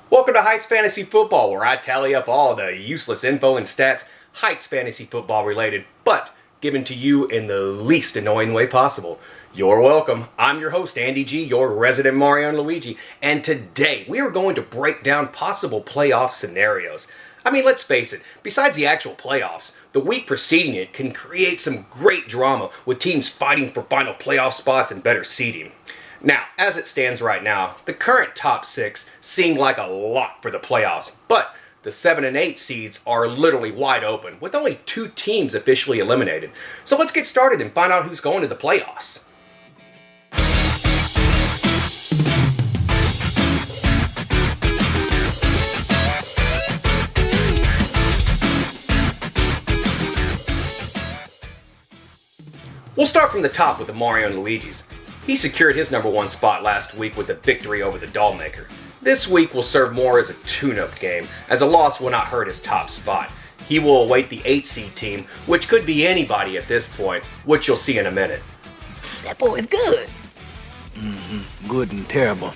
Welcome to Heights Fantasy Football, where I tally up all the useless info and stats, Heights Fantasy Football related, but given to you in the least annoying way possible. You're welcome. I'm your host, Andy G, your resident Mario and Luigi, and today we are going to break down possible playoff scenarios. I mean, let's face it, besides the actual playoffs, the week preceding it can create some great drama with teams fighting for final playoff spots and better seeding. Now, as it stands right now, the current top 6 seem like a lot for the playoffs, but the 7 and 8 seeds are literally wide open, with only 2 teams officially eliminated. So let's get started and find out who's going to the playoffs. We'll start from the top with the Mario and Luigis. He secured his number 1 spot last week with a victory over the Dollmaker. This week will serve more as a tune-up game, as a loss will not hurt his top spot. He will await the 8 seed team, which could be anybody at this point, which you'll see in a minute. That boy is good. Good and terrible.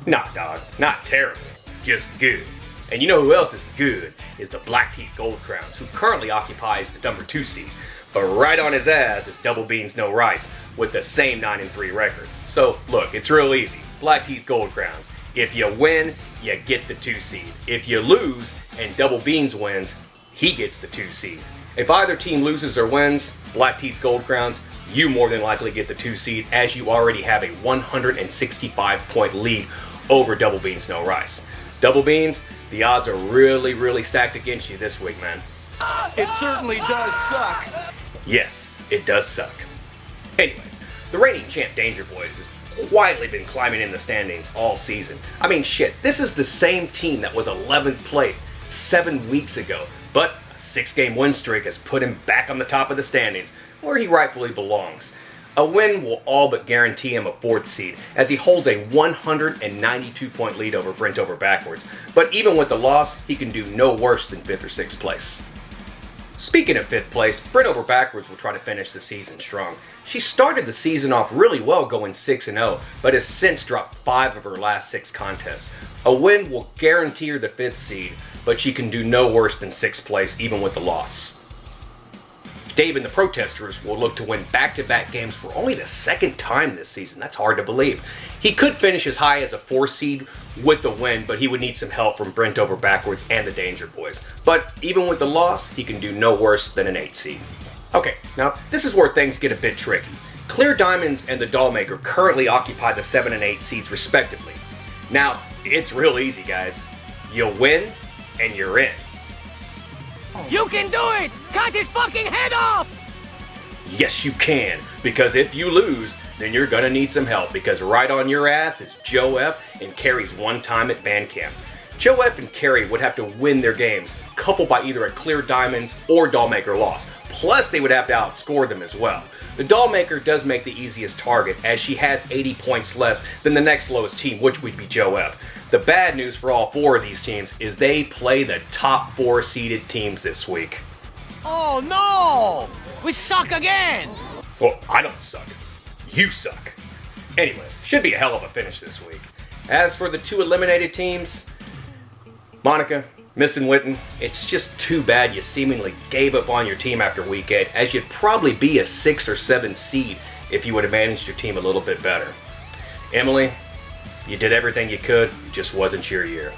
Nah, dog, not terrible, just good. And you know who else is good? Is the Black Teeth Gold Crowns, who currently occupies the number 2 seed. But right on his ass is Double Beans No Rice with the same 9-3 record. So look, it's real easy. Black Teeth Gold Crowns. If you win, you get the 2 seed. If you lose and Double Beans wins, he gets the 2 seed. If either team loses or wins, Black Teeth Gold Crowns, you more than likely get the 2 seed, as you already have a 165-point lead over Double Beans No Rice. Double Beans, the odds are really stacked against you this week, man. It certainly does suck. Yes, it does suck. Anyways, the reigning champ Danger Boys has quietly been climbing in the standings all season. I mean, shit, this is the same team that was 11th place 7 weeks ago, but a 6-game win streak has put him back on the top of the standings, where he rightfully belongs. A win will all but guarantee him a 4th seed, as he holds a 192-point lead over Brit Over backwards. But even with the loss, he can do no worse than 5th or 6th place. Speaking of 5th place, Brit Over backwards will try to finish the season strong. She started the season off really well, going 6-0, but has since dropped 5 of her last 6 contests. A win will guarantee her the 5th seed, but she can do no worse than 6th place even with the loss. Dave and the Protesters will look to win back-to-back games for only the 2nd time this season. That's hard to believe. He could finish as high as a 4 seed with the win, but he would need some help from Brit Over backwards and the Danger Boys. But even with the loss, he can do no worse than an 8 seed. Okay, now this is where things get a bit tricky. Clear Diamonds and the Dollmaker currently occupy the 7 and 8 seeds respectively. Now, it's real easy, guys. You win, and you're in. You can do it! Cut his fucking head off! Yes, you can, because if you lose, then you're gonna need some help, because right on your ass is Joe F and Carrie's one time at band camp. Joe F and Carrie would have to win their games, coupled by either a Clear Diamonds or Dollmaker loss. Plus, they would have to outscore them as well. The Dollmaker does make the easiest target, as she has 80 points less than the next lowest team, which would be Joe F. The bad news for all 4 of these teams is they play the top 4 seeded teams this week. Oh no! We suck again! Well, I don't suck. You suck. Anyways, should be a hell of a finish this week. As for the 2 eliminated teams, Monica, Miss and Witten, it's just too bad you seemingly gave up on your team after week 8, as you'd probably be a 6 or 7 seed if you would have managed your team a little bit better. Emily, you did everything you could, just wasn't your year.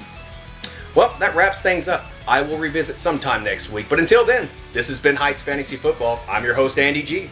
Well, that wraps things up. I will revisit sometime next week, but until then, this has been Heights Fantasy Football. I'm your host, Andy G.